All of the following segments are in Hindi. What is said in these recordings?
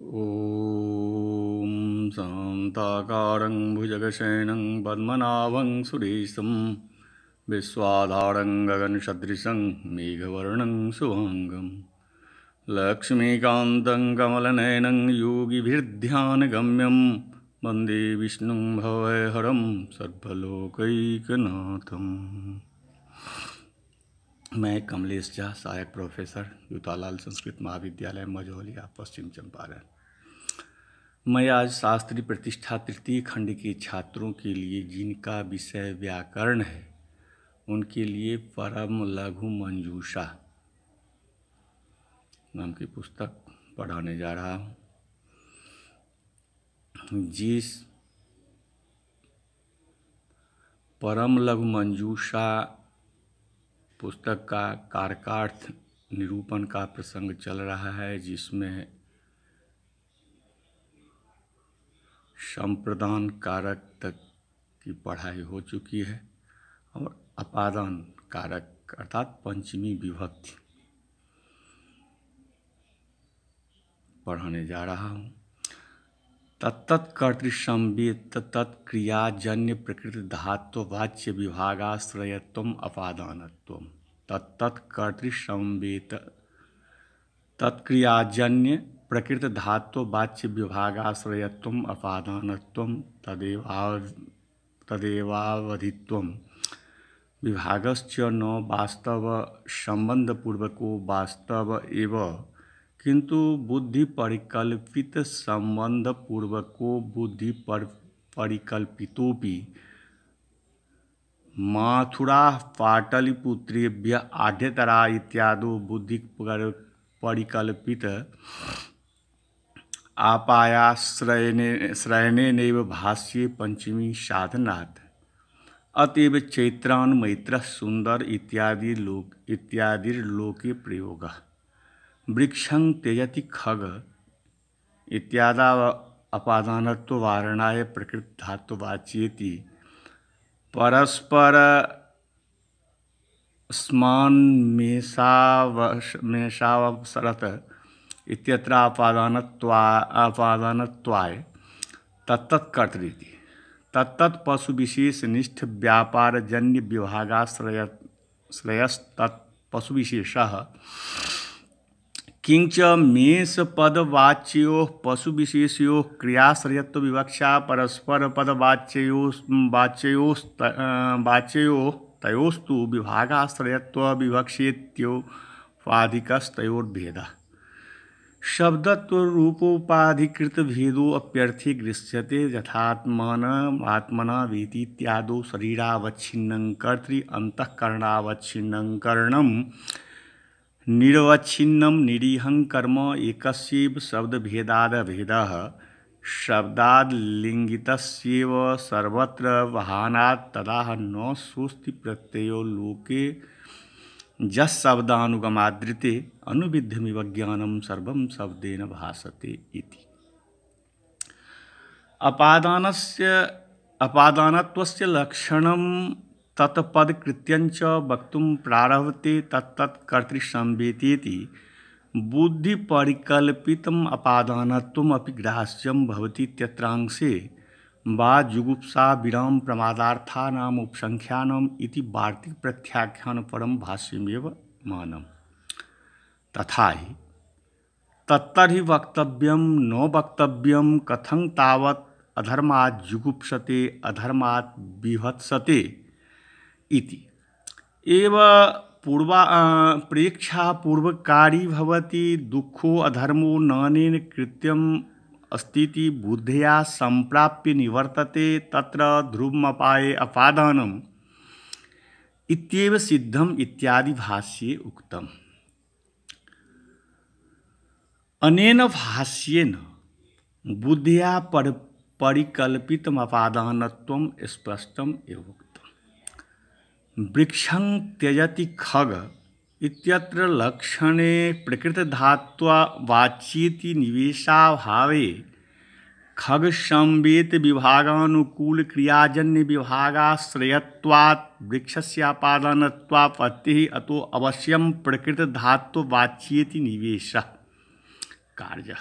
ॐ शान्ताकारं भुजगशयनं पद्मनाभं सुरेशं विश्वाधारं गगनसदृशं मेघवर्णं शुभाङ्गं लक्ष्मीकान्तं कमलनयनं योगिभिर्ध्यानगम्यं वन्दे विष्णुं भवहरं सर्वलोकैकनाथम्। मैं कमलेश झा, सहायक प्रोफेसर, युतालाल संस्कृत महाविद्यालय मझौलिया, पश्चिम चंपारण। मैं आज शास्त्री प्रतिष्ठा तृतीय खंड के छात्रों के लिए जिनका विषय व्याकरण है उनके लिए परम लघु मंजूषा नाम की पुस्तक पढ़ाने जा रहा हूँ। जिस परम लघु मंजूषा पुस्तक का कारकार्थ निरूपण का प्रसंग चल रहा है, जिसमें संप्रदान कारक तक की पढ़ाई हो चुकी है और अपादान कारक अर्थात पंचमी विभक्ति पढ़ाने जा रहा हूँ। तत्तत् कर्तृसंवेत तत्क्रियाजन्य प्रकृति धात्व वाच्य विभागाश्रयत्वम अपादानत्वम। तत्तत् कर्तृसंवेत तत्क्रियाजन्य प्रकृति धात्व वाच्य विभागाश्रयत्वम अपादानत्वम तदेवावधित्वम विभागश्च न वास्तव संबंधपूर्वको वास्तव एव किंतु बुद्धि परिकल्पित संबंध पूर्वको बुद्धि परिकल्पितोपि माथुरा पाटलिपुत्रेभ्य आढ्यतरा इत्यादो बुद्धि परिकल्पित आपायाश्रयनेनैव भाष्ये पंचमी साधनात्। अतएव चैत्रान मैत्र सुंदर इत्यादि लोके प्रयोगः। वृक्षं त्यजति खग इत्यादा अपादानत्व वारणाय प्रकृति धातुवाच्येति परस्पर स्मान्मेषावसरत इत्यत्र अपादानत्वाय तत्तत्कर्तृति। तत्तत् पशु विशेष निष्ठ व्यापार जन्य विभागाश्रयस्तत् पशु विशेषः किंच मेष पदवाच्यो पशु विशेषयो क्रियाश्रयत्व विवक्षा परस्पर पदवाच्यो तयोस्तु विभागाश्रयत्व विवक्षेत्योपाधिकस्तयोर्भेदः। शब्दत्व रूपोपाधिकृत भेदो अप्यर्थे गृह्यते यथात्मना वेति इत्यादो शरीरावच्छिन्नं कर्तृ अंतःकरणावच्छिन्नं करणं निरवच्छिन्नं निरीहं कर्म एकस्यैव शब्दभेदादभेदः शब्दाद्लिङ्गितस्यैव सर्वत्र वहानात् तदाह न सोऽस्ति प्रत्ययो लोके यशब्दानुगमादृते अनुविध्यमिव ज्ञानं सर्वं शब्देन भासते इति। अपादानत्वस्य लक्षणं तत्पदकृत्यञ्च वक्तुं प्रारभते। तत्तत् कर्तृसंवेतेति बुद्धिपरिकल्पितम् अपादानत्वम् अपि ग्राह्यं भवति इत्यत्रांशे वा जुगुप्सा विराम प्रमादार्थानाम् उपसंख्यानम् इति वार्तिक प्रत्याख्यानपरं भाष्यमेव मानम्। तथा हि तत्तर्हि वक्तव्यं न वक्तव्यं कथं तावत् अधर्मात् जुगुप्सते अधर्मात् विभत्सते इति एव प्रेक्षा पूर्वकारी भवति। दुःखो अधर्मो नानेन कृत्यम् अस्तीति बुद्धया संप्राप्य निवर्तते तत्र ध्रुवमपाये अपादानम् इत्येव सिद्धम् इत्यादि भाष्ये उक्तम्। अनेन भाष्येन बुद्धया परिकल्पितम् अपादानत्वं स्पष्टम् एव उक्तम्। वृक्षं त्यजति खग इत्यत्र लक्षणे प्रकृतधात्वाच्येति निवेशाभावे खग संवेत विभागानुकूल क्रियाजन्य विभागाश्रयत्वात् वृक्षस्यापादानत्वापत्तिः अतो अवश्यं प्रकृतधात्वाच्येति निवेशः कार्यः।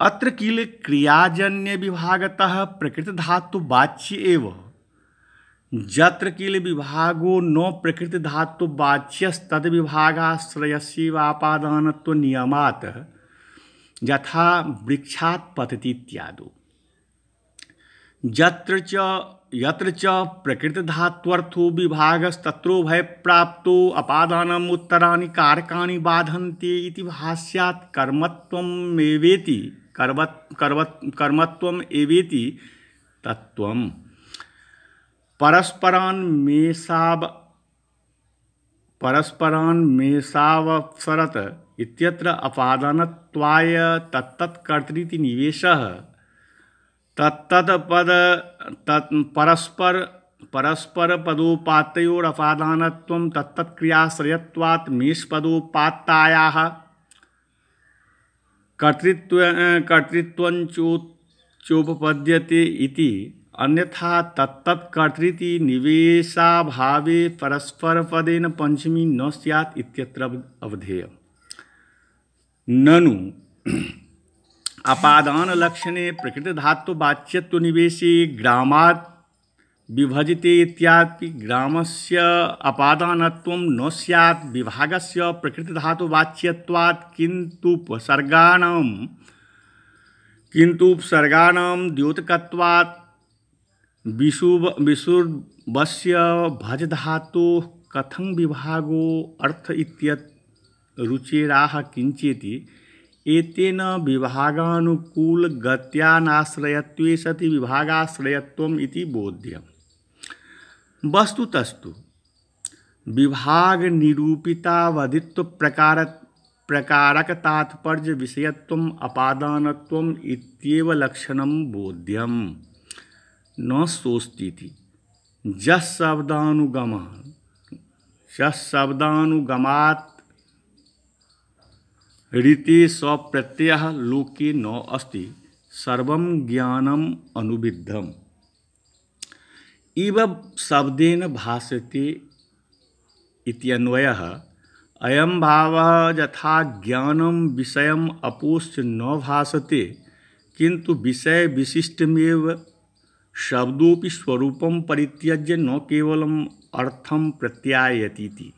अत्र किल क्रियाजन्य विभागतः प्रकृत धातु वाच्य एव यत्र किल विभागो न प्रकृत धातु वाच्यस्तद विभागाश्रयस्यैवापादानत्व नियमात् यथा वृक्षात् पतति इत्यादि। यत्र च प्रकृत धात्वर्थो विभागस्तत्रोभय प्राप्तो अपादानम् उत्तराणि कारकाणि बाधन्ते इति भाष्यात् कर्मत्वम् एवेति तत्त्वम् परस्परान्मेषावसरत इत्यत्र अपादानत्वाय तत्तत्कर्तृति निवेशः परस्परपदोपात्तयोरपादानत्वं तत्तत्क्रियाश्रयत्वात् मेषपदोपात्तायाः कर्तृत्वञ्चोपपद्यते इति। अन्यथा तत्तत्कर्तृति निवेशाभावे परस्परपदेन पंचमी न स्यात् इत्यत्र अवधेयम्। ननु अपादान लक्षणे प्रकृत धातु वाच्यत्व निवेशे ग्रामात् विभजते इत्यादि ग्रामस्य अपादानत्वं न स्यात् विभागस्य प्रकृत धातु वाच्यत्वात् किन्तु उपसर्गाणां द्योतकत्वात् विसुर्वस्य भज धातु कथं विभागो अर्थ इत्यत् रुचेराह किंचेति एतेन विभागानुकूलगत्यानाश्रयत्वे सति विभागाश्रयत्वम् इति बोध्यम्। वस्तुतस्तु विभाग निरूपितावधित्व प्रकारक तात्पर्य विषयत्वम् अपादानत्वम् इत्येव लक्षणं बोध्यम्। न सोस्तीति शब्दानुगमात् रीते स्वप्रत्ययः लोके न अस्ति सर्वं ज्ञानम् अनुविद्धम् इव शब्देन भाष्यते इत्यन्वयः। अयं भावः यथा ज्ञानं विषयम् अपोश्च न भासते किन्तु विषय विशिष्टमेव शब्दोपि स्वरूपं परित्यज्य न केवलम् अर्थं प्रत्यायतीति।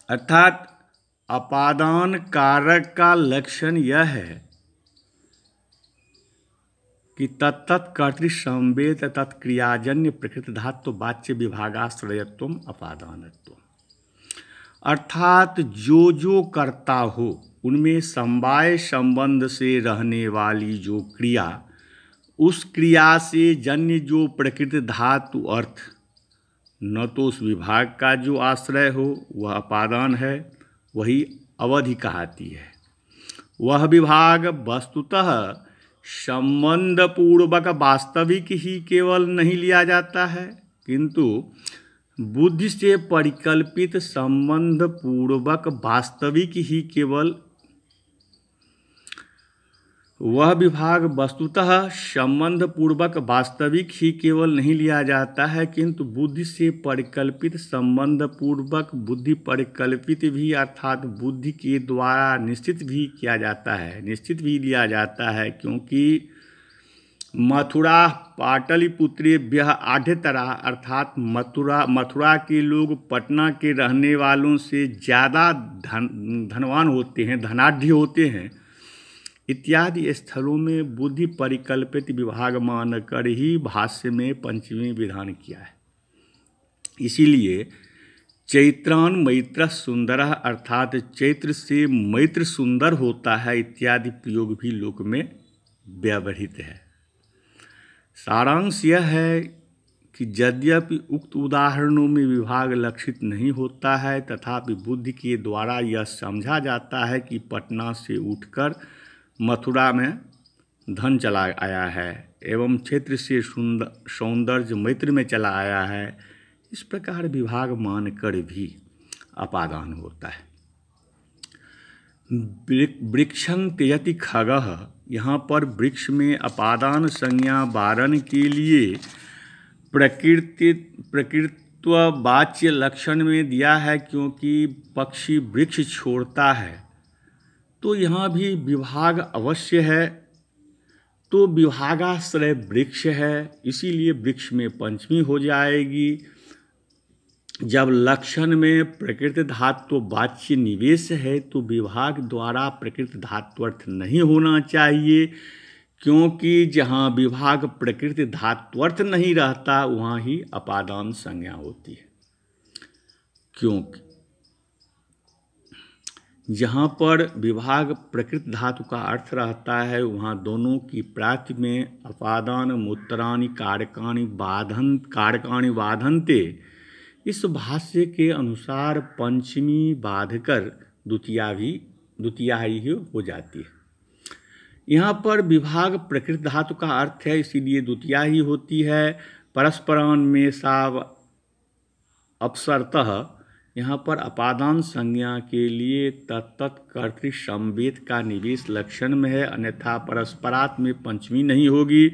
अर्थात अपादान कारक का लक्षण यह है कि तत्तत्कर्तृ संवेद तत्क्रियाजन्य प्रकृत धातु वाच्य विभागाश्रयत्वम अपादानत्व। अर्थात जो करता हो उनमें समवाय संबंध से रहने वाली जो क्रिया, उस क्रिया से जन्य जो प्रकृत धातु अर्थ, न तो उस विभाग का जो आश्रय हो वह अपादान है, वही अवधि कहती है। वह विभाग वस्तुतः संबंधपूर्वक वास्तविक ही केवल नहीं लिया जाता है, किंतु बुद्धि से परिकल्पित संबंधपूर्वक वास्तविक ही केवल वह विभाग वस्तुतः संबंधपूर्वक वास्तविक ही केवल नहीं लिया जाता है, किंतु बुद्धि से परिकल्पित संबंधपूर्वक बुद्धि परिकल्पित भी अर्थात बुद्धि के द्वारा निश्चित भी किया जाता है, निश्चित भी लिया जाता है। क्योंकि मथुरा पाटलिपुत्रेभ्यः आढ्यतरा अर्थात मथुरा के लोग पटना के रहने वालों से ज़्यादा धनवान होते हैं, धनाढ़ होते हैं इत्यादि स्थलों में बुद्धि परिकल्पित विभाग मानकर ही भाष्य में पंचमी विधान किया है। इसीलिए चैत्रान मैत्र सुंदरः अर्थात चैत्र से मैत्र सुंदर होता है इत्यादि प्रयोग भी लोक में व्यवहृत है। सारांश यह है कि यद्यपि उक्त उदाहरणों में विभाग लक्षित नहीं होता है, तथापि बुद्धि के द्वारा यह समझा जाता है कि पटना से उठकर मथुरा में धन चला आया है एवं क्षेत्र से सौंदर्य मैत्र में चला आया है। इस प्रकार विभाग मानकर भी अपादान होता है। वृक्षं त्यजति खगः, यहाँ पर वृक्ष में अपादान संज्ञा वारण के लिए प्रकृतवाच्य लक्षण में दिया है, क्योंकि पक्षी वृक्ष छोड़ता है तो यहाँ भी विभाग अवश्य है, तो विभागाश्रय वृक्ष है, इसीलिए वृक्ष में पंचमी हो जाएगी। जब लक्षण में प्रकृत धातु वाच्य निवेश है तो विभाग द्वारा प्रकृत धात्वर्थ नहीं होना चाहिए, क्योंकि जहाँ विभाग प्रकृत धात्वर्थ नहीं रहता वहाँ ही अपादान संज्ञा होती है। क्योंकि जहाँ पर विभाग प्रकृत धातु का अर्थ रहता है वहाँ दोनों की प्राति में अपादान मूत्राणि कारकाणि बाधन्ते, इस भाष्य के अनुसार पंचमी बाधकर द्वितीया ही हो जाती है। यहाँ पर विभाग प्रकृत धातु का अर्थ है, इसीलिए द्वितीया ही होती है। परस्परान्मेषाव अपसरतः, यहाँ पर अपादान संज्ञा के लिए तत्त कर्तृ संवेद का निवेश लक्षण में है, अन्यथा परस्परात् में पंचमी नहीं होगी।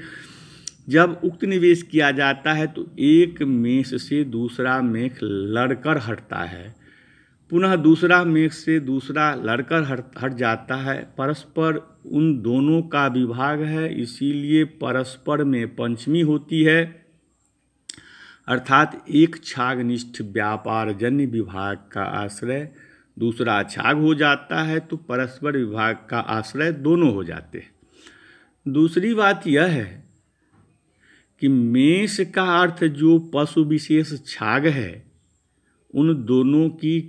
जब उक्त निवेश किया जाता है तो एक मेष से दूसरा मेष लड़कर हटता है, पुनः दूसरा मेष से दूसरा लड़कर हट जाता है। परस्पर उन दोनों का विभाग है, इसीलिए परस्पर में पंचमी होती है। अर्थात एक छागनिष्ठ व्यापार जन्य विभाग का आश्रय दूसरा छाग हो जाता है तो परस्पर विभाग का आश्रय दोनों हो जाते हैं। दूसरी बात यह है कि मेष का अर्थ जो पशु विशेष छाग है उन दोनों की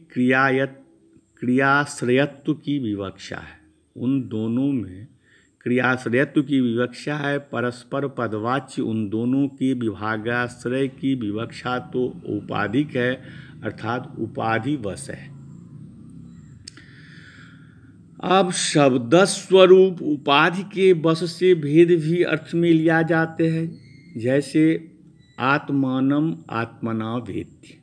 क्रियाश्रयत्व की विवक्षा है, उन दोनों में क्रियाश्रयत्व की विवक्षा है। परस्पर पदवाच्य उन दोनों के विभागाश्रय की विवक्षा तो उपाधिक है, अर्थात उपाधि वश है। अब शब्द स्वरूप उपाधि के वश से भेद भी अर्थ में लिया जाते हैं, जैसे आत्मानम आत्मना वेत्ति।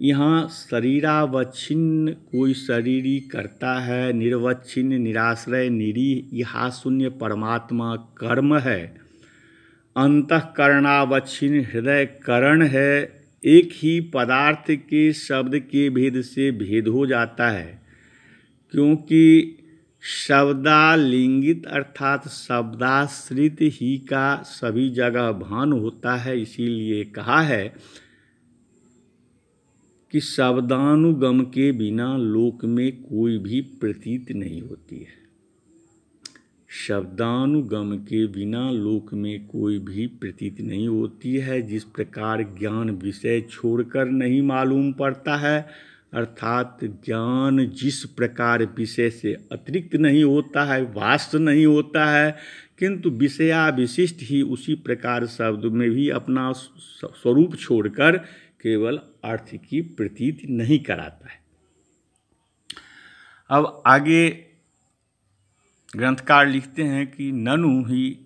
यहाँ शरीरावच्छिन्न कोई शरीरी करता है, निर्वच्छिन्न निराश्रय निरीह शून्य परमात्मा कर्म है, अंतःकरणावच्छिन्न हृदय करण है। एक ही पदार्थ के शब्द के भेद से भेद हो जाता है, क्योंकि शब्दालिंगित अर्थात शब्दाश्रित ही का सभी जगह भान होता है। इसीलिए कहा है कि शब्दानुगम के बिना लोक में कोई भी प्रतीत नहीं होती है। शब्दानुगम के बिना लोक में कोई भी प्रतीत नहीं होती है। जिस प्रकार ज्ञान विषय छोड़कर नहीं मालूम पड़ता है, अर्थात ज्ञान जिस प्रकार विषय से अतिरिक्त नहीं होता है, वास्तव नहीं होता है, किंतु विषया विशिष्ट ही उसी प्रकार शब्द में भी अपना स्वरूप छोड़कर केवल अर्थ की प्रतीति नहीं कराता है। अब आगे ग्रंथकार लिखते हैं कि ननु ही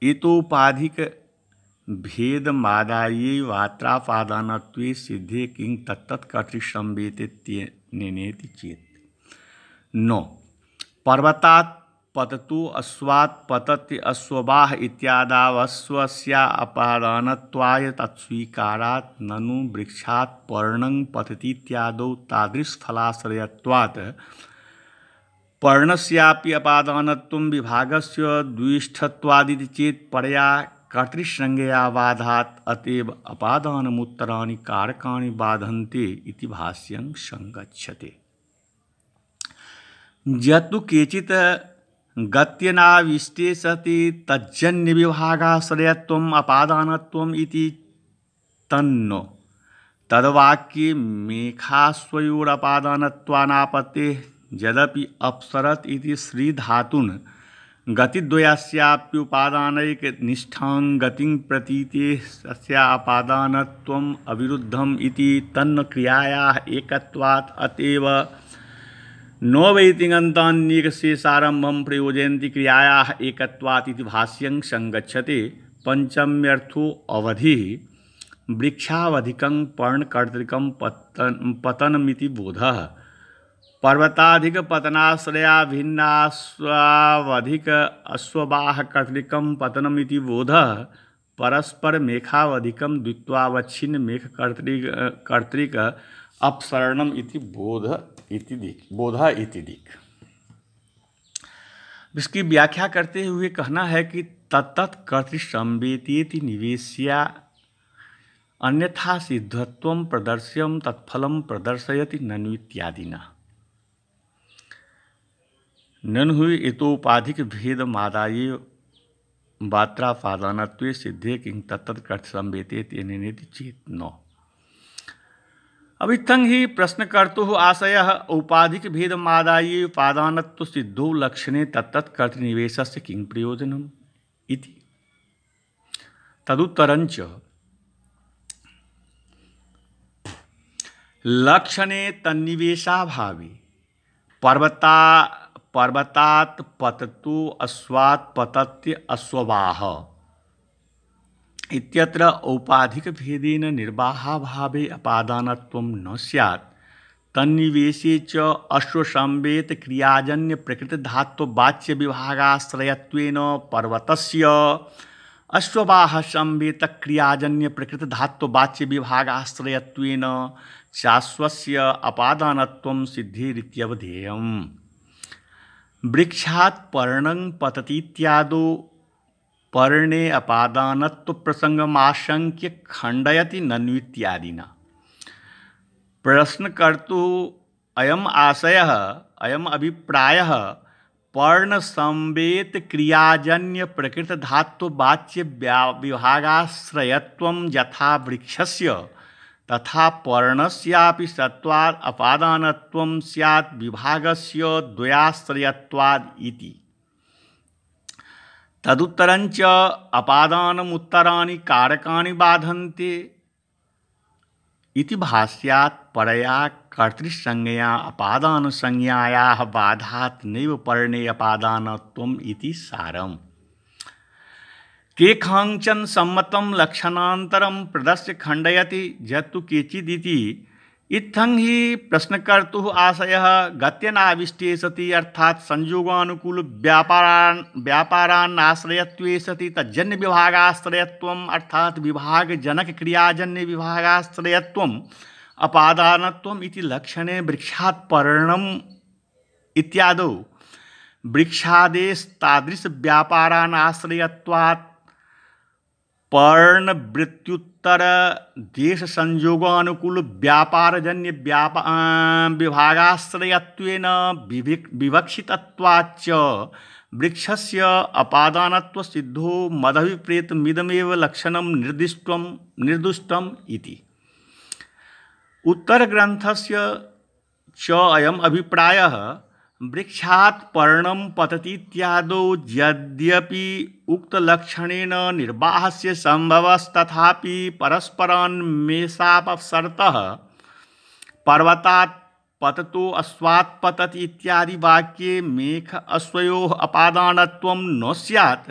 एतोपाधिक भेद मादाये वात्रापादानत्वे सिद्धे किं तत्तत् कर्तृ संवेदित्यनेति चेत्। नौ पर्वतात् पततु अश्वात् पतति अश्ववाह इत्यादावश्वस्या अपादानत्वाय तत्स्वीकारात् ननु वृक्षात् पर्णं पतति इत्यादौ तादृशफलाश्रयत्वात् पर्णस्यापि अपादानत्वं विभागस्य द्विष्ठत्वादिति चेत् परया कर्तृसंज्ञया बाधात् अतएव अपादानमुत्तराणि कारकाणि बाधन्ते इति भाष्यं संगच्छते। यत्तु केचित् गत्यनाविष्टे सति तज्जन्य विभागाश्रयत्वम् अपादानत्वम् इति तन्नो तद्वाक्ये मेघाश्वयोरपादानत्वानापत्तेः यद्यपि अपसरत् इति श्रीधातुन् गतिद्वयस्याप्युपादानैकनिष्ठां गतिं प्रतीतेः तस्यापादानत्वम् अविरुद्धम् इति तन्न क्रियायाः एकत्वात् अतएव नोवैतिङन्तान्येकशेषारम्भं प्रयोजयन्ति क्रियायाः एकत्वात् इति भाष्यं संगच्छते। पंचम्यर्थो अवधिः वृक्षावधिकं पर्णकर्तृकं पतनमिति बोधः। पर्वताधिक पतनाश्रया भिन्नाश्वावधिक अश्ववाह कर्तृकं पतनमिति बोधः। परस्पर मेघावधिकं द्वित्वावच्छिन्न मेघ कर्तृक अपसरणम इति बोधा इति दिक्। इसकी व्याख्या करते हुए कहना है कि तत्तत् कर्तृसंवेतीति निवेश्या अन्यथा सिद्धत्वं प्रदर्श्यं तत्फलं प्रदर्शयति ननु इत्यादिना। ननु इतोपाधिक भेदमादाय मात्रापादानत्वे सिद्धे किं तत्तत् कर्तृसंवेतेति अनेनेति चेत् न। अभित्थं हि प्रश्नकर्तुः आशयः औपाधिक भेदमादाय उपादानत्व सिद्धौ लक्षणे तत्तत् कर्तृनिवेशस्य किं प्रयोजनम् इति। तदुत्तरञ्च लक्षणे तन्निवेशाभावे पर्वतात् पततु अश्वात् पतत्य अश्ववाह इत्यत्र औपाधिक भेदेन निर्वाहाभावे अपादानत्वं न स्यात् तन्निवेशे च अश्वसंवेत क्रियाजन्य प्रकृत धात्व वाच्य विभागाश्रयत्वेन पर्वतस्य अश्ववाह संवेत क्रियाजन्य प्रकृत धात्व वाच्य विभागाश्रयत्वेन चाश्वस्य अपादानत्वं सिद्धिरित्यवधेयम्। वृक्षात् पर्णं पतति इत्यादौ पर्णे अपादानत्व प्रसंगमाशंक्य खंडयति ननु इत्यादिना। प्रश्नकर्तुः अयम् आशयः अयम् अभिप्रायः पर्ण संवेत क्रियाजन्य प्रकृत धात्व वाच्य विभागाश्रयत्वं यथा वृक्षस्य तथा पर्णस्यापि सत्वात् अपादानत्वं स्यात् विभागस्य द्वयाश्रयत्वाद् इति। तदुत्तरञ्च अपादानमुत्तराणि कारकाणि बाधन्ते इति भाष्यात् परया कर्तृसंज्ञया अपादानसंज्ञायाः बाधात् नैव पर्णे अपादानत्वम् इति सारम्। केषाञ्चन सम्मतं लक्षणान्तरं प्रदर्श्य खण्डयति यत्तु केचिदिति। इत्थं हि प्रश्नकर्तुः आशयः गत्यनाविष्टे सति अर्थात् संयोगानुकूल व्यापारान्नाश्रयत्वे सति तज्जन्य विभागाश्रयत्वम् अर्थात् विभागजनक क्रियाजन्य विभागाश्रयत्वम् अपादानत्वम् इति लक्षणे वृक्षात् पर्णम् इत्यादौ वृक्षादेश तादृश व्यापारान्नाश्रयत्वात् पर्ण वृत्त्युत्तर देश संयोगानुकूल व्यापारजन्य विभागाश्रयत्वेन विवक्षितत्वाच्च वृक्षस्य अपादानत्व सिद्धो मदभिप्रेतमिदमेव लक्षणं निर्दुष्टम् इति। उत्तरग्रन्थस्य च अयम् अभिप्रायः वृक्षात् पर्णं पतति इत्यादौ यद्यपि उक्तलक्षणेन निर्वाहस्य संभवस्तथापि परस्परान्मेषापसरतः पर्वतात् पततो अश्वात् पतति इत्यादि वाक्ये मेघ अश्वयोः अपादानत्वं न स्यात्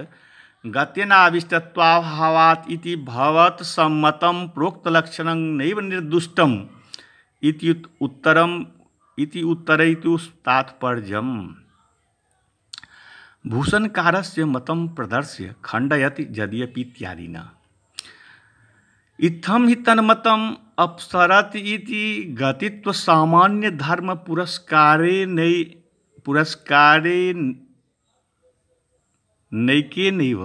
गत्यनाविष्टत्वाभावात् इति भवत्सम्मतं प्रोक्तलक्षणं नैव निर्दुष्टम् इति उत्तरैतु तात्पर्यम्। भूषणकारस्य मतं प्रदर्श्य खण्डयति यद्यपि इत्यादिना। इत्थं हि तन्मतम् अपसरति इति गतित्व सामान्य धर्म पुरस्कारे नैकेनैव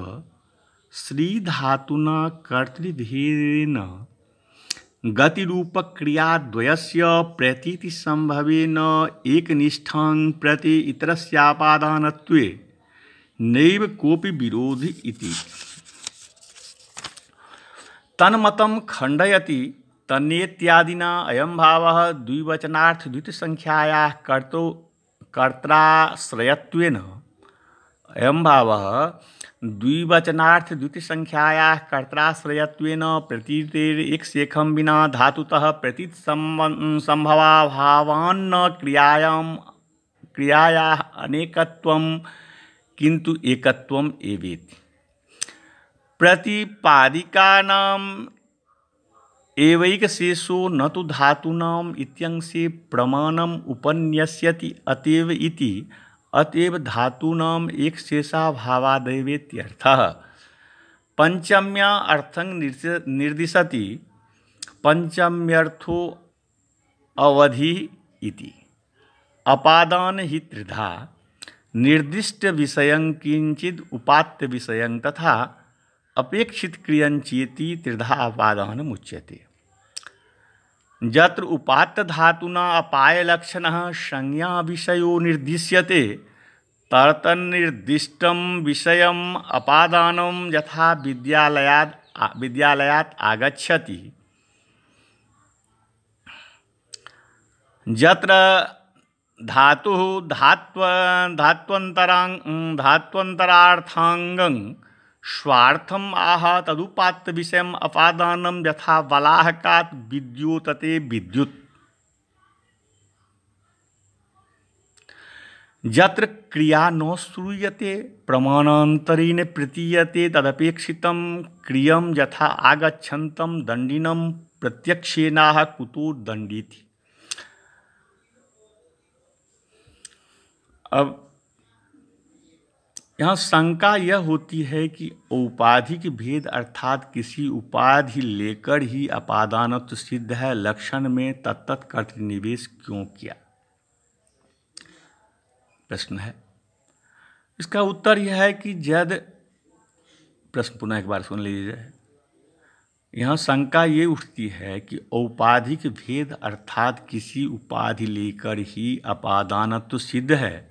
श्रीधातुना कर्तृभेदेन गतिरूपक्रियाद्वयस्य प्रतीतिसंभवेन एकनिष्ठां प्रति इतरस्यापादानत्वे नैव कोऽपि विरोधी इति। तन्मतं खण्डयति तन्नेत्यादिना अयं भावः द्विवचनार्थ द्वितीयसंख्यायाः कर्त्राश्रयत्वेन अयं भावः द्विवचनार्थ द्वितीयसंख्यायाः कर्त्राश्रयत्वेन प्रतीतेर एक शेखं विना धातुतः प्रतीत संभवाभावान्न क्रियायाः अनेकत्वं किन्तु एकत्वम् एवेति। प्रतिपादिकानाम् एवैकशेषो न तु धातूनाम् इत्यंशे प्रमाणम् उपन्यस्यति अतएव इति। अतएव धातूनाम् एकशेषाभावादेवेत्यर्थः। पंचम्या अर्थं निर्दिशति। पंचम्यर्थो अवधि इति। अपादान हि त्रिधा निर्दिष्ट विषयं किंचिद उपात्त विषयं तथा अपेक्षित क्रियं चेति त्रिधा अपादानम् उच्यते। यत्र उपात्त धातुना अपाय लक्षणः संज्ञा विषयो निर्दिश्यते तर्तन्निर्दिष्टं विषयम् अपादानं यथा विद्यालयात् आगच्छति। यत्र धातुः धात्वन्तरार्थांगं स्वार्थम आह तदुपात्त विषयम् अपादानं यथा वलाहकात् विद्युतते विद्युत्। यत्र क्रिया न श्रूयते प्रमाणान्तरेण प्रतीयते तदपेक्षितं क्रियं यथा आगच्छन्तं दण्डिनं प्रत्यक्षेनाह कुतो दण्डिति। अब यहाँ शंका यह होती है कि औपाधिक भेद अर्थात किसी उपाधि लेकर ही अपादानत्व सिद्ध है, लक्षण में तत्त कर्तृनिवेश क्यों किया? प्रश्न है। इसका उत्तर यह है कि जद प्रश्न पुनः एक बार सुन लीजिए। यहाँ शंका ये उठती है कि औपाधिक भेद अर्थात किसी उपाधि लेकर ही अपादानत्व सिद्ध है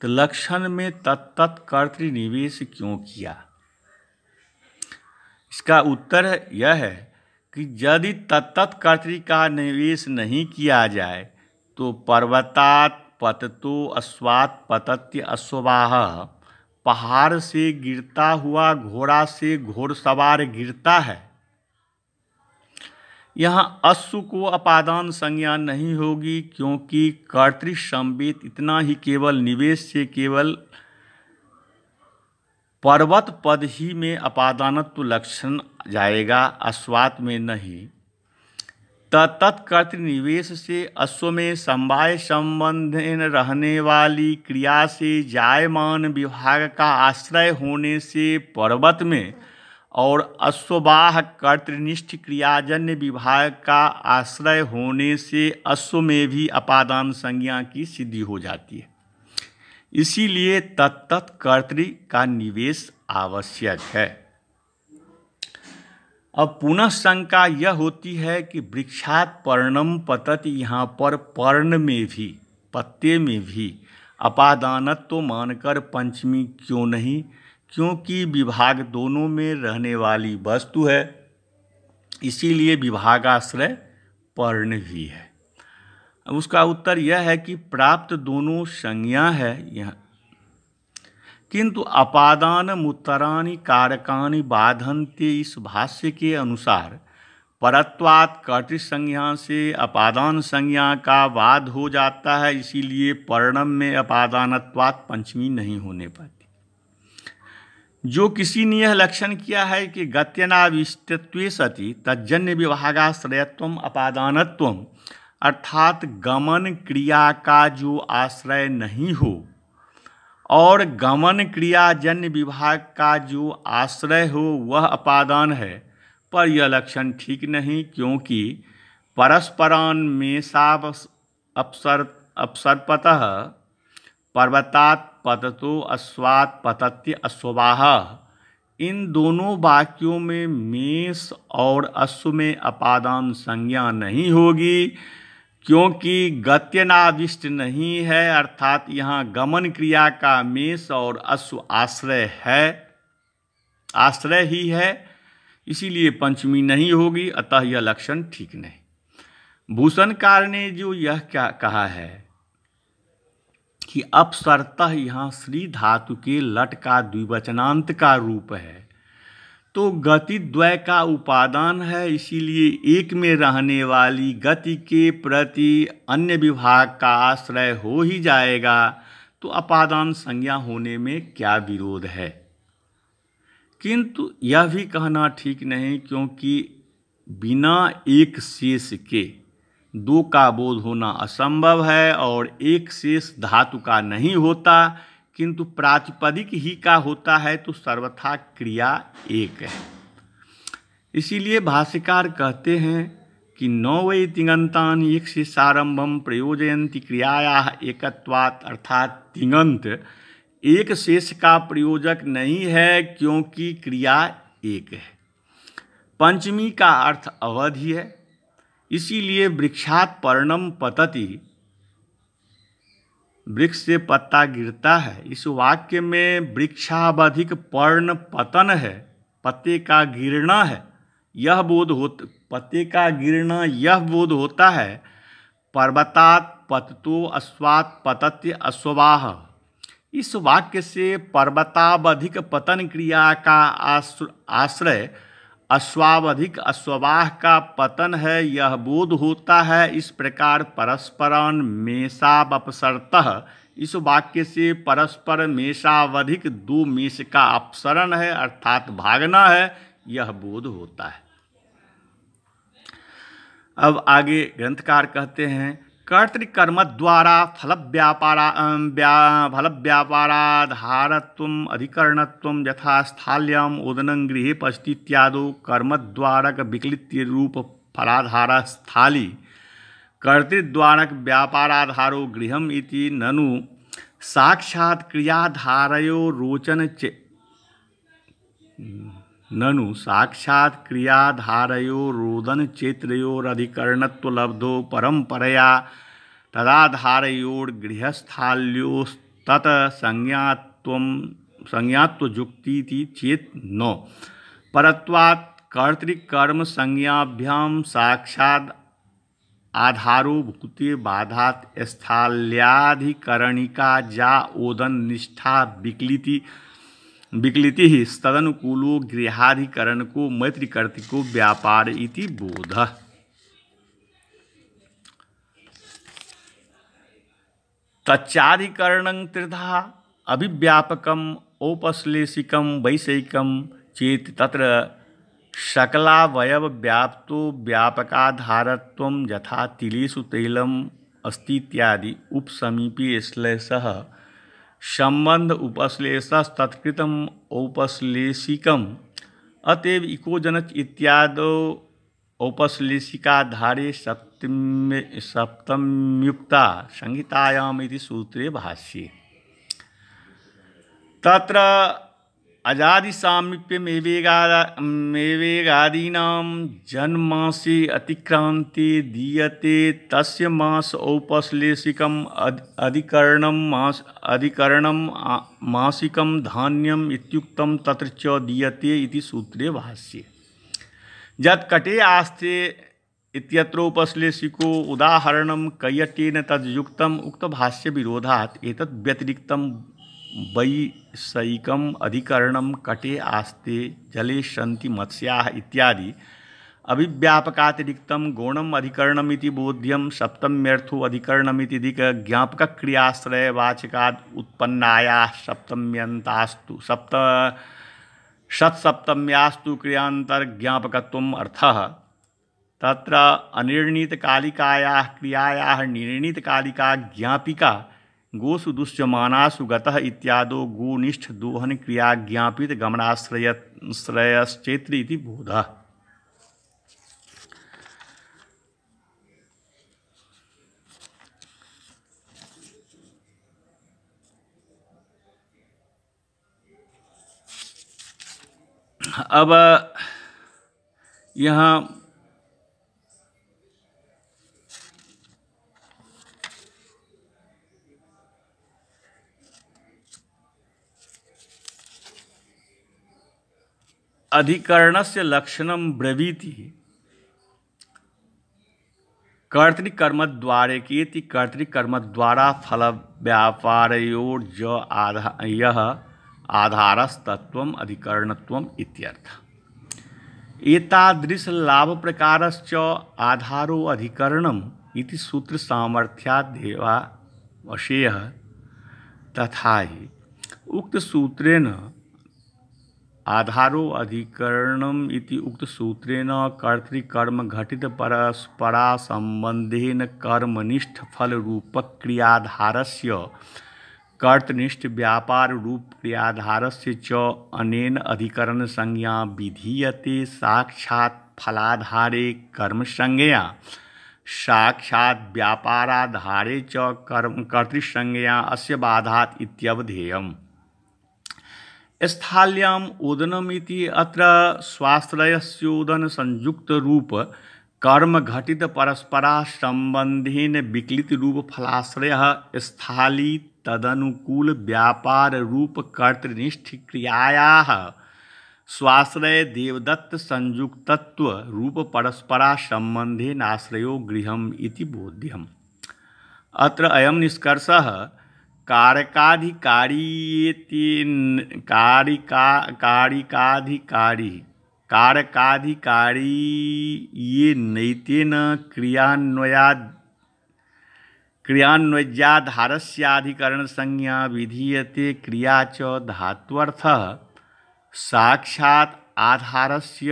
तो लक्षण में तत्त कर्तृनिवेश क्यों किया? इसका उत्तर यह है कि यदि तत्त कर्तृ का निवेश नहीं किया जाए तो पर्वतात् पततो अश्वात् पतत्य अश्ववाह, पहाड़ से गिरता हुआ घोड़ा से घोड़सवार गिरता है। यहाँ अश्व को अपादान संज्ञा नहीं होगी क्योंकि कर्तृ संवेद इतना ही केवल निवेश से केवल पर्वत पद ही में अपादानत्व लक्षण जाएगा, अश्वात में नहीं। तत्कर्तृ निवेश से अश्व में समवाय संबंधेन रहने वाली क्रिया से जायमान विभाग का आश्रय होने से पर्वत में और अश्ववाह कर्तृनिष्ठ क्रियाजन्य विभाग का आश्रय होने से अश्व में भी अपादान संज्ञा की सिद्धि हो जाती है। इसीलिए तत्त कर्तृ का निवेश आवश्यक है। अब पुनः शंका यह होती है कि वृक्षात् पर्णम पतति, यहाँ पर पर्ण में भी पत्ते में भी अपादानत्व मानकर पंचमी क्यों नहीं? क्योंकि विभाग दोनों में रहने वाली वस्तु है, इसीलिए विभागाश्रय पर्ण भी है। अब उसका उत्तर यह है कि प्राप्त दोनों संज्ञा है यहाँ, किंतु अपादान उत्तराणि कारकानि बाधन्ते। इस भाष्य के अनुसार परत्वात् कर्तृ संज्ञा से अपादान संज्ञा का वाद हो जाता है, इसीलिए पर्णम में अपादानत्वात् पंचमी नहीं होने पाती। जो किसी ने यह लक्षण किया है कि गत्यनाविष्टत्वे सति तज्जन्य विभागाश्रयत्वम अपादानत्वम, अर्थात गमन क्रिया का जो आश्रय नहीं हो और गमन क्रिया जन्य विभाग का जो आश्रय हो वह अपादान है, पर यह लक्षण ठीक नहीं, क्योंकि परस्परान में साव अपसर्पतः पर्वतात् पततो अश्वात् पतत्य अश्ववाह, इन दोनों वाक्यों में मेष और अश्व में अपादान संज्ञा नहीं होगी क्योंकि गत्यनाविष्ट नहीं है, अर्थात यहाँ गमन क्रिया का मेष और अश्व आश्रय है, आश्रय ही है, इसीलिए पंचमी नहीं होगी। अतः यह लक्षण ठीक नहीं। भूषणकार ने जो यह क्या कहा है कि अपसर्तः यहाँ श्री धातु के लट का द्विवचनांत का रूप है, तो गति द्वय का उपादान है, इसीलिए एक में रहने वाली गति के प्रति अन्य विभाग का आश्रय हो ही जाएगा, तो अपादान संज्ञा होने में क्या विरोध है? किंतु यह भी कहना ठीक नहीं, क्योंकि बिना एक शेष के दो का बोध होना असंभव है और एक शेष धातु का नहीं होता, किंतु प्रातिपदिक ही का होता है, तो सर्वथा क्रिया एक है। इसीलिए भाष्यकार कहते हैं कि न वै तिङन्तान् एक से सारंभम प्रयोजयन्ति क्रियायाः एकत्वात्, अर्थात तिङंत एक शेष का प्रयोजक नहीं है क्योंकि क्रिया एक है। पंचमी का अर्थ अवधि है, इसीलिए वृक्षात् पर्णम पतति, वृक्ष से पत्ता गिरता है। इस वाक्य में वृक्षावधिक पर्ण पतन है, पत्ते का गिरना है, यह बोध होता, पत्ते का गिरना यह बोध होता है। पर्वतात् पततो अश्वात् पतत्य अश्वाह, इस वाक्य से पर्वतावधिक पतन क्रिया का आश्रय अश्वावधिक अश्वाह का पतन है, यह बोध होता है। इस प्रकार परस्परन मेषावपसरतः, इस वाक्य से परस्पर मेषावधिक दो मेष का अपसरण है अर्थात भागना है, यह बोध होता है। अब आगे ग्रंथकार कहते हैं, कर्तृकर्म द्वारा फल व्यापाराधारत्वम अधिकरणत्वम यथा स्थाल्याम ओदनं गृहे पचति इत्यादो कर्मद्वारक विक्लित्य रूप फलाधार स्थाली कर्तृद्वारक व्यापाराधारो गृहम इति ननु साक्षात् क्रियाधारयो रोचन ननु साक्षात् क्रियाधारयो रोदन चेत्रयोरधिकरणत्व लब्धो परंपरया तदाधारयोर्गृहस्थाल्योस्तत संज्ञात्वजुक्तीति चेत न परत्वात् कर्तृकर्म संज्ञाभ्याम साक्षात् आधारो भूते बाधात् स्थाल्याधिकरणिका जा ओदन निष्ठा विक्लिति ही तदनुकूलो गृहाधिकरण को मैत्रिकर्तिको व्यापार इति बोध। तच्चाधिकरणं त्रिधा अभिव्यापकम औपश्लेषिकम वैषयिकम चेत तत्र शकलावयव व्याप्तो व्यापकाधारत्वं यथा तिलेषु तैलम अस्ति इत्यादि उपसमीपे श्लेषः संबंध उपश्लेषस तत्कृतम औपश्लेषिकम अतएव इकोजनच इत्यादो औपश्लेषिकाधारे सप्तम्युक्ता संहितायाम इति सूत्रे भाष्ये तत्र अजादि सामीप्यमेवेगादीनां जन्मासि अतिक्रांति दीयते तस्य मास औपश्लेषिकम् अधिकरणं मासिकं धान्यम् इत्युक्तं तत्र च दीयते इति सूत्रे भाष्ये यत् कटे आस्ते इत्यत्रोपश्लेषिको उदाहरणं कैयटेन तद्युक्तम् उक्तभाष्य विरोधात् एतद् व्यतिरिक्तं वैषयिकम् अधिकरणं कटे आस्ते जले सन्ति मत्स्याः इत्यादि अभिव्यापकातिरिक्तं गौणम् अधिकरणमिति बोध्यं सप्तम्यर्थो अधिकरणमिति दिक् ज्ञापकक्रियाश्रयवाचकाद् उत्पन्नायाः सप्तम्यन्तास्तु षट्सप्तम्यास्तु क्रियान्तरज्ञापकत्वम् अर्थः तत्र अनिर्णीतकालिकायाः क्रियायाः निर्णीतकालिका ज्ञापिका गोसु दुष्यमानासु गतः इत्यादो गोनिष्ठ दोहन क्रिया ज्ञापित गमनाश्रयश्चेत्र इति बोधः। अब यहाँ अधिकरणस्य लक्षणं ब्रवीति कर्तृकर्मद्वारेकेति कर्तृकर्मद्वारा फलव्यापारयोर्ज यः आधारस्तत्वम् अधिकरणत्वम् इत्यर्थः। एतादृशलाभप्रकारश्च आधारो अधिकरणम् इति सूत्रसामर्थ्यादेवावशेयः तथा हि उक्तसूत्रेण आधारो अधिकरणम् इति उक्तसूत्रेण कर्तृकर्म घटित परस्परा संबंधेन कर्मनिष्ठ फलरूपक्रियाधारस्य कर्तनिष्ठ व्यापार रूप क्रियाधारस्य च अनेन अधिकरण संज्ञा विधीयते साक्षात् फलाधारे कर्मसंज्ञया साक्षात् व्यापाराधारे च कर्तृसंज्ञया अस्य बाधात् इत्यवधेयम्। स्थाल्याम् ओदनमिति अत्र स्वाश्रयस्योदन संयुक्त रूप कर्म घटित परस्परा संबंधेन विक्लित रूप फलाश्रयः स्थाली तदनुकूल व्यापार रूप कर्तृनिष्ठ क्रियायाः स्वाश्रय देवदत्त संयुक्तत्व रूप परस्परा संबंधेन आश्रयो गृहम् इति बोध्यम्। अत्र अयं निष्कर्षः कारकाधिकारी ये नैतेन क्रियान्वय्याधारस्याधिकरणसंज्ञा विधीयते क्रिया च धात्वर्थः साक्षात् आधारस्य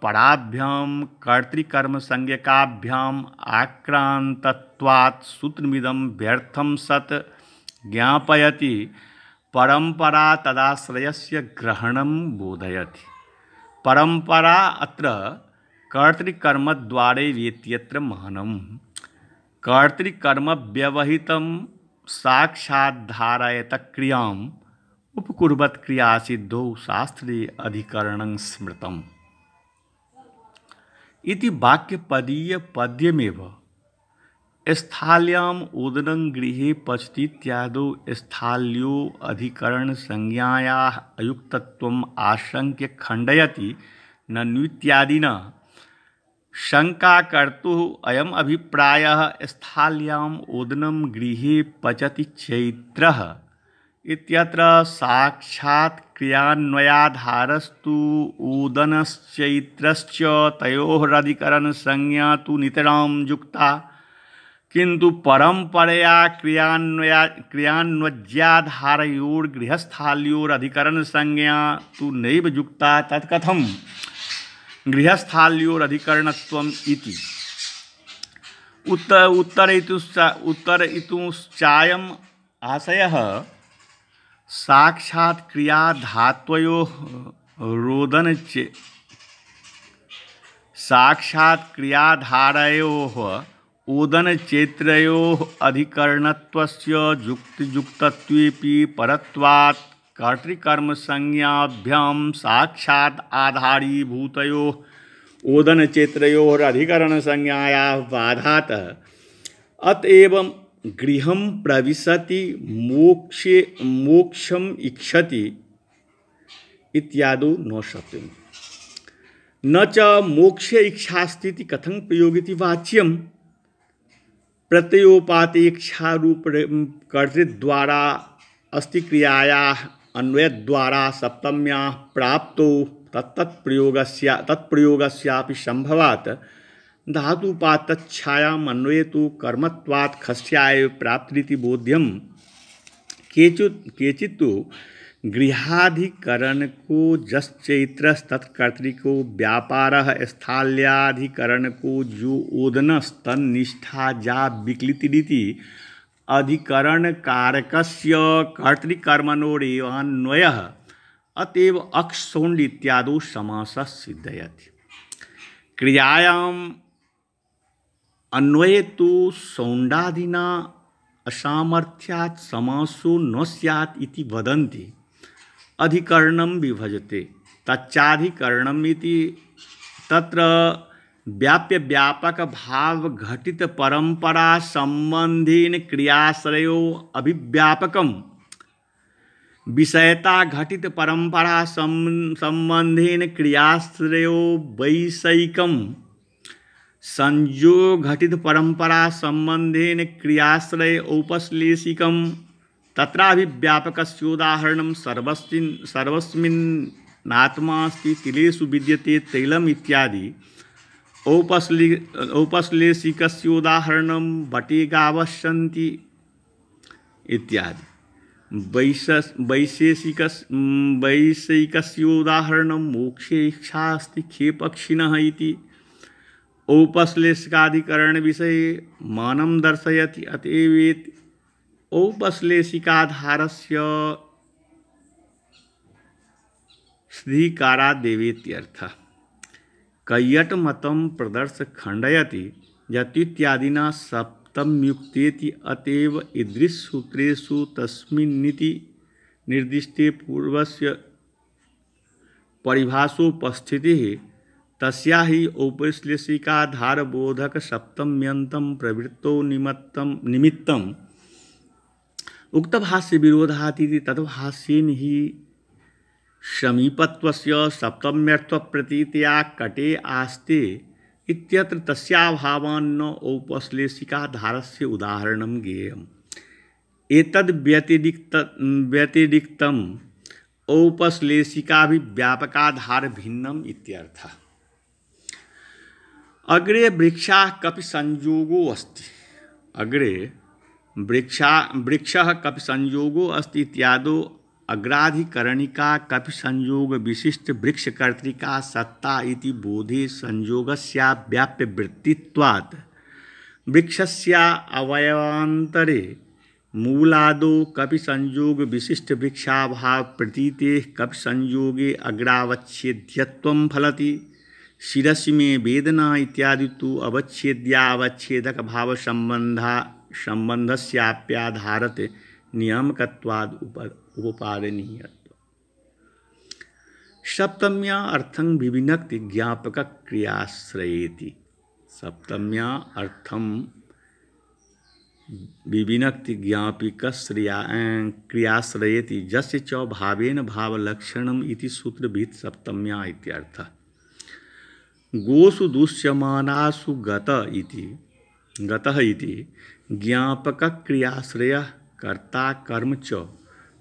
पराभ्यां कर्तृकर्मसंज्ञकाभ्याम् आक्रान्तत्वात् सूत्रमिदं व्यर्थं सत् ज्ञापयति परंपरा तदाश्रयस्य ग्रहणं बोधयति। परंपरा अत्र कर्तृकर्मद्वारे वेत्यत्र महनम्। कर्तृकर्म व्यवहितं साक्षात् धारयत क्रियाम् उपकुर्वत् क्रिया सिद्धौ शास्त्रे अधिकरणं स्मृतम् इति वाक्यपदीय पद्यमेव स्थाल्याम् ओदनं गृहे पचति इत्यादौ स्थाल्यो अधिकरण संज्ञायाः अयुक्तत्वम् आशंक्य खण्डयति ननु इत्यादिना शंका कर्तुः अयम् अभिप्रायः स्थाल्याम् ओदनं गृहे पचति चैत्रः इत्यत्र साक्षात् क्रियान्वयाधारस्तु ओदनश्चैत्रश्च तयोरधिकरण संज्ञा तु नितरां युक्ता किंतु परंपरया क्रियान्वज्याधारयोर्गृहस्थाल्योरधिकरण संज्ञा तु नैव युक्ता तत्कथं गृहस्थाल्योरधिकरणत्वम् इति। उत्तरयितुश्चायम् आशयः साक्षात् क्रियाधात्वयोः साक्षात् क्रियाधारयोः ओदनचैत्रयोः अधिकरणत्वस्य युक्तियुक्तत्वेपि परत्वात् कर्तृकर्मसंज्ञाभ्यां साक्षात् आधारीभूतयोः ओदनचैत्रयोः अधिकरणसंज्ञायाः बाधात् अतएव गृहं प्रविशति मोक्षम् इच्छति इत्यादौ न सत्यम्। न च मोक्षे इच्छास्तीति कथं प्रयोगिति वाच्यम् प्रत्ययोपातेक्षा रूप कर्तृद्वारा अस्ति क्रियायाः अन्वयद्वारा सप्तम्याः प्राप्तो तत्प्रयोगस्यापि संभवात् धातुपातच्छायाम् अन्वये तु कर्मत्वात् खस्याय प्राप्तिरिति बोध्यम्। केचित्तु गृहाधिकरणको जश्चैत्रस्तत्कर्तृको व्यापारः स्थाल्याधिकरणको जो ओदनस्तन्निष्ठा जा विक्लितिरिति अधिकरणकारकस्य कर्तृकर्मणोरेवान्वयः अतएव अक्षौण्ड इत्यादौ समासः सिद्धयति। क्रियायाम् अन्वये तु सौण्डादिना असामर्थ्यात् समासो न स्यात् इति वदन्ति। अधिकरणं विभजते तच्चाधिकरणम् इति तत्र व्याप्य व्यापक भाव घटित परंपरा संबंधेन क्रियाश्रयो अभिव्यापकम् विषयता घटित परंपरा संबंधेन क्रियाश्रयो वैषयिकम् संयोग घटित परंपरा संबंधेन क्रियाश्रय औपश्लेषिकम् तत्राभिव्यापकस्योदाहरणं सर्वस्मिन्नात्मास्ति तिलेषु विद्यते तैलम् इत्यादि औपश्लेषिकस्योदाहरणं बटेगावस्सन्ति इत्यादि वैशेषिकस्योदाहरणं मोक्षे इच्छा अस्ति खेपक्षिणः इति औपश्लेषिकाधिकरण विषये मानं दर्शयति। अतएवेति औपश्लेषिकाधारस्य स्थिकारादेवेत्यर्थः। कैयट मतम प्रदर्श खंडयति यतीत्यादिना सप्तम्युक्तेति अतएव ईदृश सूत्रेषु तस्मिन्निति निर्दिष्टे पूर्वस्य परिभाषोपस्थितिः तस्या ही औपश्लेषिकाधारबोधक सप्तम्यन्तं प्रवृत्तो निमित्तम् उक्तभाष्य विरोधातीति तद्भाष्येन ही समीपत्वस्य सप्तम्यर्थप्रतीत्या कटे आस्ते इत्यत्र तस्याभावान्न औपश्लेषिकाधारस्य उदाहरणं ज्ञेयम् एतद् व्यतिरिक्तम् औपश्लेषिकाभिव्यापकाधार भिन्नम् इत्यर्थः। अग्रे वृक्षाः कपि संयोगो अस्ति अग्रे वृक्षः कपि संयोगो अस्ति इत्यादो अग्राधिकरणिका कपि संयोग विशिष्ट वृक्षकर्तृका सत्ता इति बोधे संयोगस्याव्याप्य वृत्तित्वात् वृक्षस्या अवयवान्तरे मूलादो कपि संयोग विशिष्ट वृक्षाभाव प्रतीते कपि संयोगे अग्रावच्छेद्यत्वं फलति। शिरसि में वेदना इत्यादि तो अवच्छेद्यावच्छेदक भाव संबंधस्याप्याधारत नियामकत्वाद उपपादनीयत्व। सप्तम्या अर्थं विविनक्ति ज्ञापक क्रियाश्रयेति। सप्तम्या अर्थं विविनक्ति ज्ञापिक क्रियाश्रयेति जस्य च भावेन भावलक्षणम् इति सूत्रभित सप्तम्या इत्यर्थः। गोषु दुष्यमानासु गतः इति ज्ञापक क्रियाश्रयः कर्ता कर्म च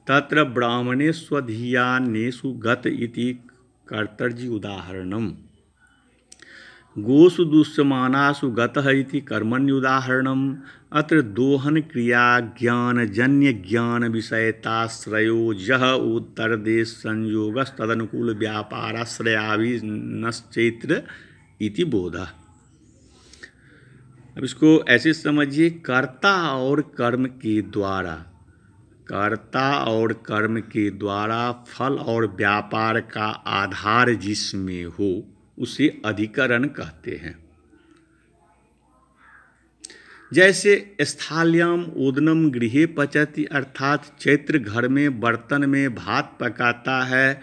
तत्र ब्राह्मणे स्वधीयान्नेषु गत इति कर्तर्जी उदाहरणम्। गोषु दुष्यमानासु गतः इति कर्मण्युदाहरणम्। अत्र दोहन क्रिया ज्ञानजन्य ज्ञान विषयताश्रयो यः उत्तरदेश संयोगस्तदनुकूल व्यापाराश्रयाभिनश्चैत्र इति बोधः। अब इसको ऐसे समझिए, कर्ता और कर्म के द्वारा फल और व्यापार का आधार जिसमें हो उसे अधिकरण कहते हैं। जैसे स्थाल्याम ओदनम गृहे पचति अर्थात चैत्र घर में बर्तन में भात पकाता है।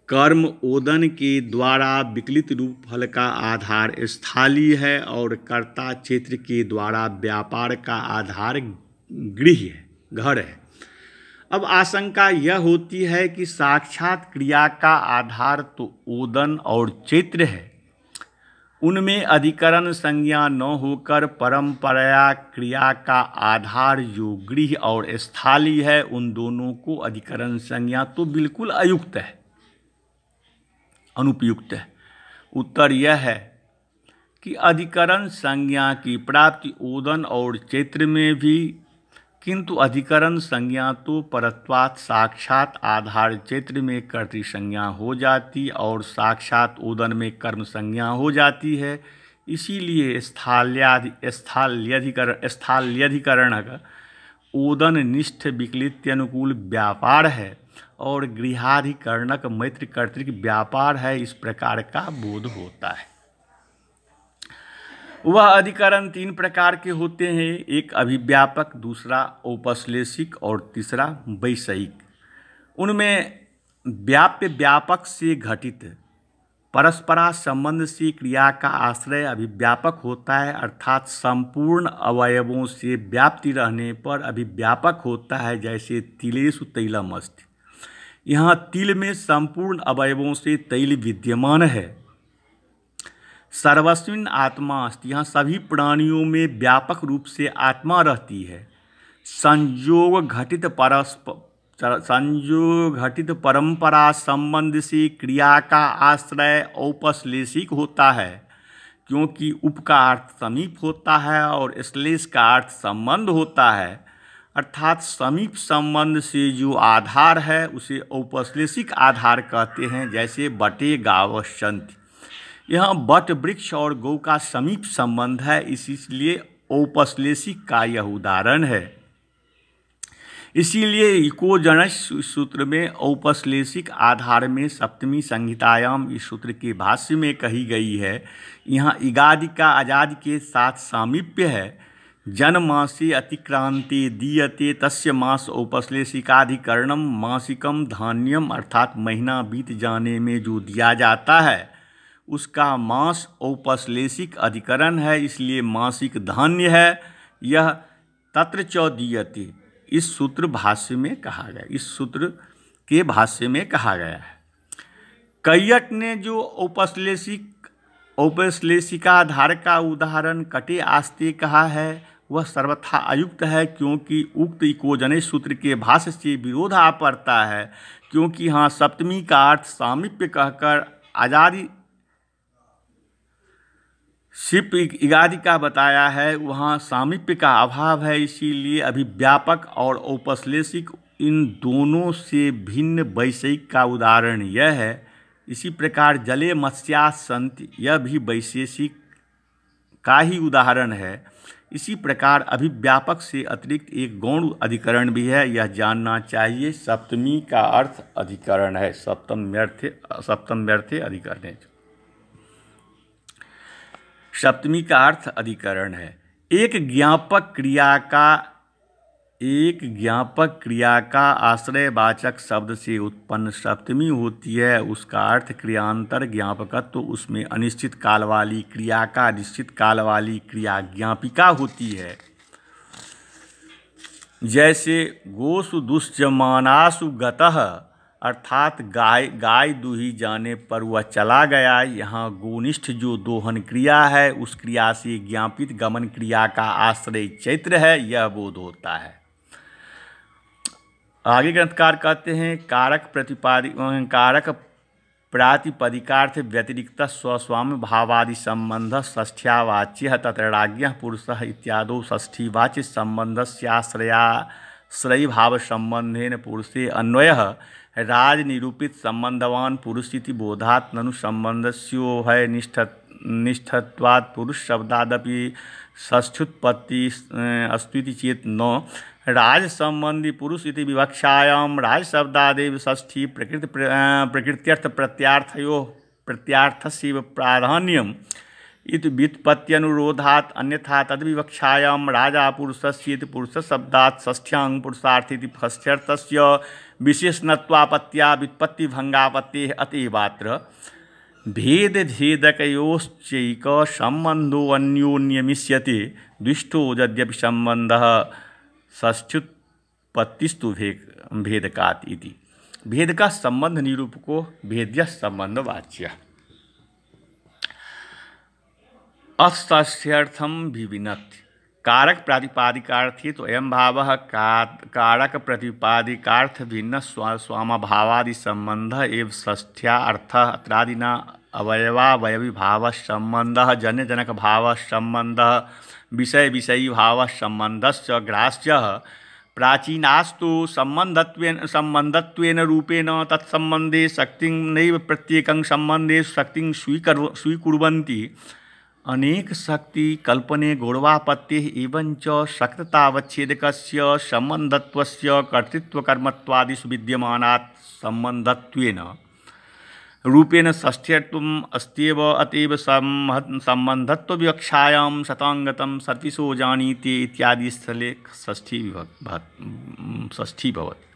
कर्म ओदन के द्वारा विकलित रूप फल का आधार स्थाली है और कर्ता चैत्र के द्वारा व्यापार का आधार गृह है, घर है। अब आशंका यह होती है कि साक्षात क्रिया का आधार तो ओदन और चैत्र है, उनमें अधिकरण संज्ञा न होकर परंपराया क्रिया का आधार जो गृह और स्थाली है उन दोनों को अधिकरण संज्ञा तो बिल्कुल अयुक्त है, अनुपयुक्त है। उत्तर यह है कि अधिकरण संज्ञा की प्राप्ति ओदन और चैत्र में भी, किंतु अधिकरण संज्ञा तो परत्वात् साक्षात आधार चैत्र में कर्तृ संज्ञा हो जाती और साक्षात ओदन में कर्म संज्ञा हो जाती है। इसीलिए स्थाल्यधिकरणक ओदन निष्ठ विकलित्यनुकूल व्यापार है और गृहाधिकरणक मैत्र कर्तृक व्यापार है, इस प्रकार का बोध होता है। वह अधिकरण तीन प्रकार के होते हैं, एक अभिव्यापक, दूसरा औपश्लेषिक और तीसरा वैषयिक। उनमें व्याप्य व्यापक से घटित परस्परा संबंध से क्रिया का आश्रय अभिव्यापक होता है, अर्थात संपूर्ण अवयवों से व्याप्ति रहने पर अभिव्यापक होता है। जैसे तिलेषु तैलम अस्ति, यहाँ तिल में संपूर्ण अवयवों से तैल विद्यमान है। सर्वस्मिन् आत्मा अस्ति, यहाँ सभी प्राणियों में व्यापक रूप से आत्मा रहती है। संयोग घटित परंपरा संबंध से क्रिया का आश्रय औपश्लेषिक होता है, क्योंकि उप का अर्थ समीप होता है और श्लेष का अर्थ संबंध होता है। अर्थात समीप संबंध से जो आधार है उसे औपश्लेषिक आधार कहते हैं। जैसे बटे गावश्यन्ति, यहाँ बट वृक्ष और गौ का समीप संबंध है, इसलिए औपश्लेषिक का यह उदाहरण है। इसीलिए इकोजनस सूत्र में औपश्लेषिक आधार में सप्तमी संहितायाम इस सूत्र के भाष्य में कही गई है। यहाँ इगादि का आजादी के साथ सामीप्य है। जनमासे अतिक्रांते दीयते तस्य मास औपश्लेषिकाधिकरणम मासिकम धान्यम, अर्थात महीना बीत जाने में जो दिया जाता है उसका मास औपश्लेषिक अधिकरण है, इसलिए मासिक धान्य है। यह तत्र च दीयते इस सूत्र भाष्य में कहा गया, इस सूत्र के भाष्य में कहा गया है। कैयट ने जो औपश्लेषिकाधार का उदाहरण कटे आस्ते कहा है वह सर्वथा अयुक्त है, क्योंकि उक्त इकोजनस सूत्र के भाष्य से विरोध आ पड़ता है। क्योंकि यहाँ सप्तमी का अर्थ सामीप्य कहकर आजादी सिर्फ इगादि का बताया है, वहाँ सामीप्य का अभाव है। इसीलिए अभिव्यापक और औपश्लेषिक इन दोनों से भिन्न वैषयिक का उदाहरण यह है। इसी प्रकार जले मत्स्या सन्ति, यह भी वैशेषिक का ही उदाहरण है। इसी प्रकार अभिव्यापक से अतिरिक्त एक गौण अधिकरण भी है, यह जानना चाहिए। सप्तमी का अर्थ अधिकरण है, सप्तम्यर्थे अधिकरण है। सप्तमी का अर्थ अधिकरण है। एक ज्ञापक क्रिया का आश्रयवाचक शब्द से उत्पन्न सप्तमी होती है। उसका अर्थ क्रियांतर ज्ञापकत्व, तो उसमें अनिश्चित काल वाली क्रिया का निश्चित काल वाली क्रिया ज्ञापिका होती है। जैसे गोसु दुश्यमानासु गतः, अर्थात गाय दूही जाने पर वह चला गया। यहाँ गोनिष्ठ जो दोहन क्रिया है उस क्रिया से ज्ञापित गमन क्रिया का आश्रय चैत्र है, यह बोध होता है। आगे ग्रंथकार कहते हैं कारक प्रातिपदिकार्थ व्यतिरिक्त स्वस्वाम्य भावादि संबंध षष्ठ्यावाच्य तत्र राज्ञः पुरुषः इत्यादौ षष्ठीवाच्य संबंधस्याश्रयी भाव संबंधेन पुरुषे अन्वयः राज निरूपित संबंधवान पुरुष इति बोधात् ननु संबंधस्योभय निष्ठत्वात् पुरुष शब्दादपि षष्ठ्युत्पत्ति अस्त्विति चेत् न राज संबंधी पुरुष इति विवक्षायां राज शब्दादेव षष्ठी प्रकृत्यर्थ प्रत्यार्थस्य प्राधान्यम इति व्युत्पत्त्यनुरोधात्, अन्यथा तद्विवक्षायां राजा पुरुषस्येति पुरुष शब्दात् षष्ठ्यां पुरुषार्थीति षष्ठ्यर्थस्य विशेषणत्वापत्या व्युत्पत्तिभंगापत्तेः अतएवात्र भेदभेदकयोश्चैक संबंधो अन्योन्यमिष्यते दुष्टो यद्यपि संबंधः षष्ठ्युत्पत्तिस्तु भेदकात् इति। भेद का संबंध निरूपको भेद्य संबंध वाच्य। अष्टर्थ्यर्थम विविनति कारक प्रातिपादिकार्थी तो अयम भावः कारक प्रतिपादिकार्थ भिन्न स्वामभावादि संबंध एवं षष्ठ्या अर्थ अत्रादिना अवयवावयवी भाव संबंध जन्य जनक भाव संबंध विषय विषयी भाव संबंधश्च ग्राह्य प्राचीनास्तु संबंधत्वेन रूपेण तत्संबंधे शक्तिं नैव प्रत्येकं संबंधे शक्तिं स्वीकुर्वन्ति। अनेक शक्ति कल्पने गौरवापत्तेः एवंच शक्ततावच्छेदकस्य संबंधत्वस्य कर्तृत्वकर्मत्वादिषु विद्यमानात् संबंधत्वेन रूपेण षष्ठ्यत्वम् अस्त्येव। अतएव संबंधत्व विवक्षायां शतांगतं सर्विषो जानीते इत्यादि स्थले षष्ठी भवति।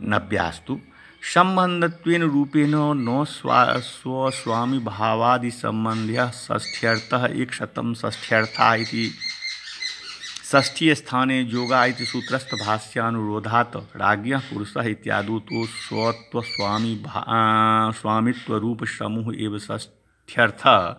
नव्यास्तु संबंधत्वेन रूपेण न स्वस्वामी भावादि संबंध्य षष्ठ्यर्थः एकशतं षष्ठ्यर्था इति षष्ठी स्थाने योगा इति सूत्रस्थ भाष्यानुरोधात् राज्ञः पुरुषः इत्यादि तो स्वत्व स्वामित्व रूप समूह एवं षष्ठ्यर्थः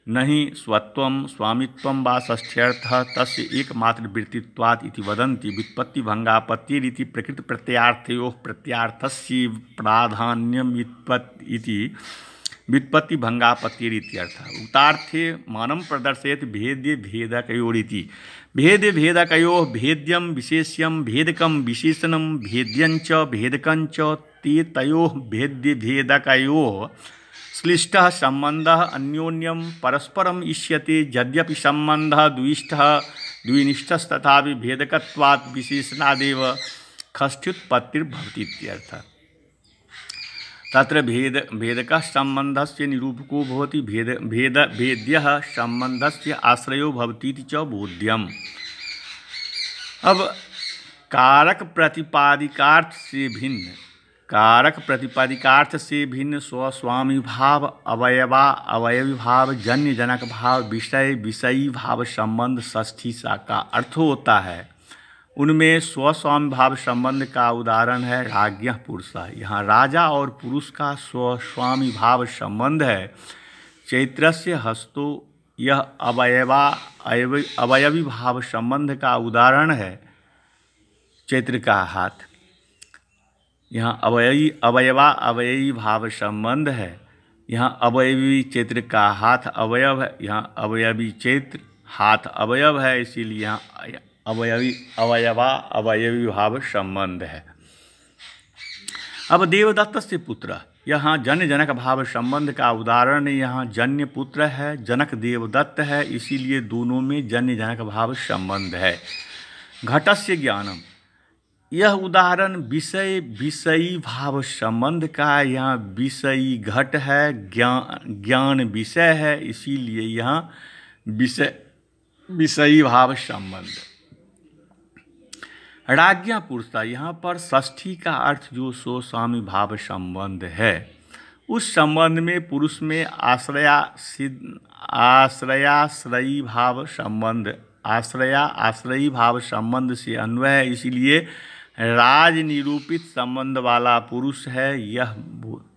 नहि स्वत्वं स्वामित्वं वा षष्ठ्यर्थः तस्य एकमात्र वृत्तित्वात् इति वदन्ति। व्युत्पत्तिभंगापत्तिरिति प्रकृत प्रत्ययार्थयोः प्रत्यार्थस्य प्राधान्यम् इति व्युत्पत्तिभंगापत्तिरित्यर्थः। उक्तार्थे मानं प्रदर्शयति भेद्य भेदकयोरिति। भेद भेदकयोः भेद्यं विशेष्यं भेदकं विशेषणं भेद्यंच भेदकंच ते तयोः भेद्य भेदकयोः श्लिष्टः संबंधः अन्योन्यं परस्परम् इष्यते। यद्यपि संबंधः द्विष्टः द्विनिष्ठस्तथा भेदकत्वात् विशेषणादेव षष्ठ्युत्पत्तिर्भवति इत्यर्थः। तत्र भेदकः सम्बन्धस्य निरूपको भवति, भेद्यः सम्बन्धस्य आश्रयो भवति इति च बोध्यम्। अब कारक प्रतिपादिकार्थ से भिन्न स्वस्वामी भाव, अवयवी भाव, जन्य जनक भाव, विषयी भाव संबंध षष्ठी सा का अर्थ होता है। उनमें स्वस्वामी भाव संबंध का उदाहरण है राज्ञः पुरुषः। यहाँ राजा और पुरुष का स्वस्वामी भाव संबंध है। चैत्रस्य हस्तो यह अवयवी भाव संबंध का उदाहरण है चैत्र का हाथ। यहाँ अवयवी भाव संबंध है। यहाँ अवयवी चैत्र का हाथ अवयव है, यहाँ अवयवी चैत्र हाथ अवयव है, इसीलिए यहाँ अवयवी भाव संबंध है। अब देवदत्त से पुत्र, यहाँ जन्य जनक भाव संबंध का उदाहरण यहाँ जन्य पुत्र है, जनक देवदत्त है, इसीलिए दोनों में जन्य जनक भाव संबंध है। घटस्य ज्ञानम, यह उदाहरण विषयी भाव संबंध का, यहाँ विषयी घट है, ज्ञान विषय है, इसीलिए यहाँ विषयी भाव संबंध। राज्ञा पुरुषता, यहाँ पर षष्ठी का अर्थ जो स्वस्वामी भाव संबंध है, उस संबंध में पुरुष में आश्रयाश्रयी भाव संबंध से अन्वय है, इसीलिए राज निरूपित संबंध वाला पुरुष है, यह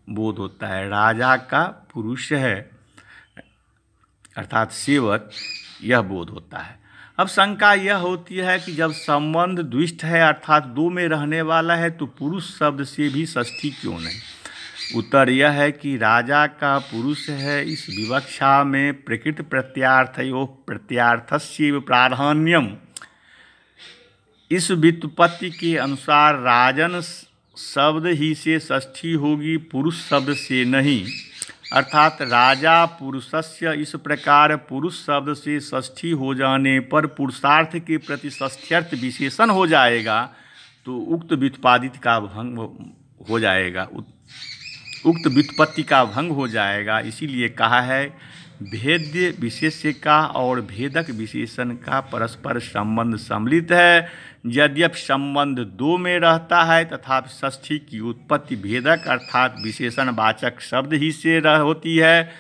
बोध होता है। राजा का पुरुष है अर्थात सेवक, यह बोध होता है। अब शंका यह होती है कि जब संबंध द्विष्ठ है अर्थात दो में रहने वाला है तो पुरुष शब्द से भी षष्ठी क्यों नहीं? उत्तर यह है कि राजा का पुरुष है, इस विवक्षा में प्रकृत प्रत्यार्थस्य प्राधान्यम, इस व्युत्पत्ति के अनुसार राजन शब्द ही से षष्ठी होगी, पुरुष शब्द से नहीं। अर्थात राजा पुरुषस्य, इस प्रकार पुरुष शब्द से षष्ठी हो जाने पर पुरुषार्थ के प्रति षष्ठ्यर्थ विशेषण हो जाएगा, तो उक्त व्युत्पादित का भंग हो जाएगा, उक्त व्युत्पत्ति का भंग हो जाएगा। इसीलिए कहा है भेद्य विशेष्य का और भेदक विशेषण का परस्पर संबंध सम्मिलित है। यद्यपि संबंध दो में रहता है तथापि षष्ठी की उत्पत्ति भेदक अर्थात विशेषणवाचक शब्द ही से होती है।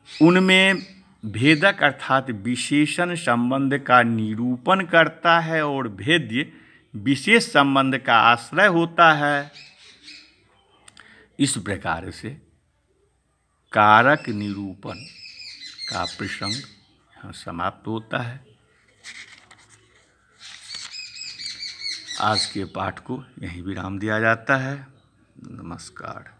उनमें भेदक अर्थात विशेषण संबंध का निरूपण करता है और भेद्य विशेष संबंध का आश्रय होता है। इस प्रकार से कारक निरूपण का प्रसंग यहाँ समाप्त होता है। आज के पाठ को यहीं विराम दिया जाता है। नमस्कार।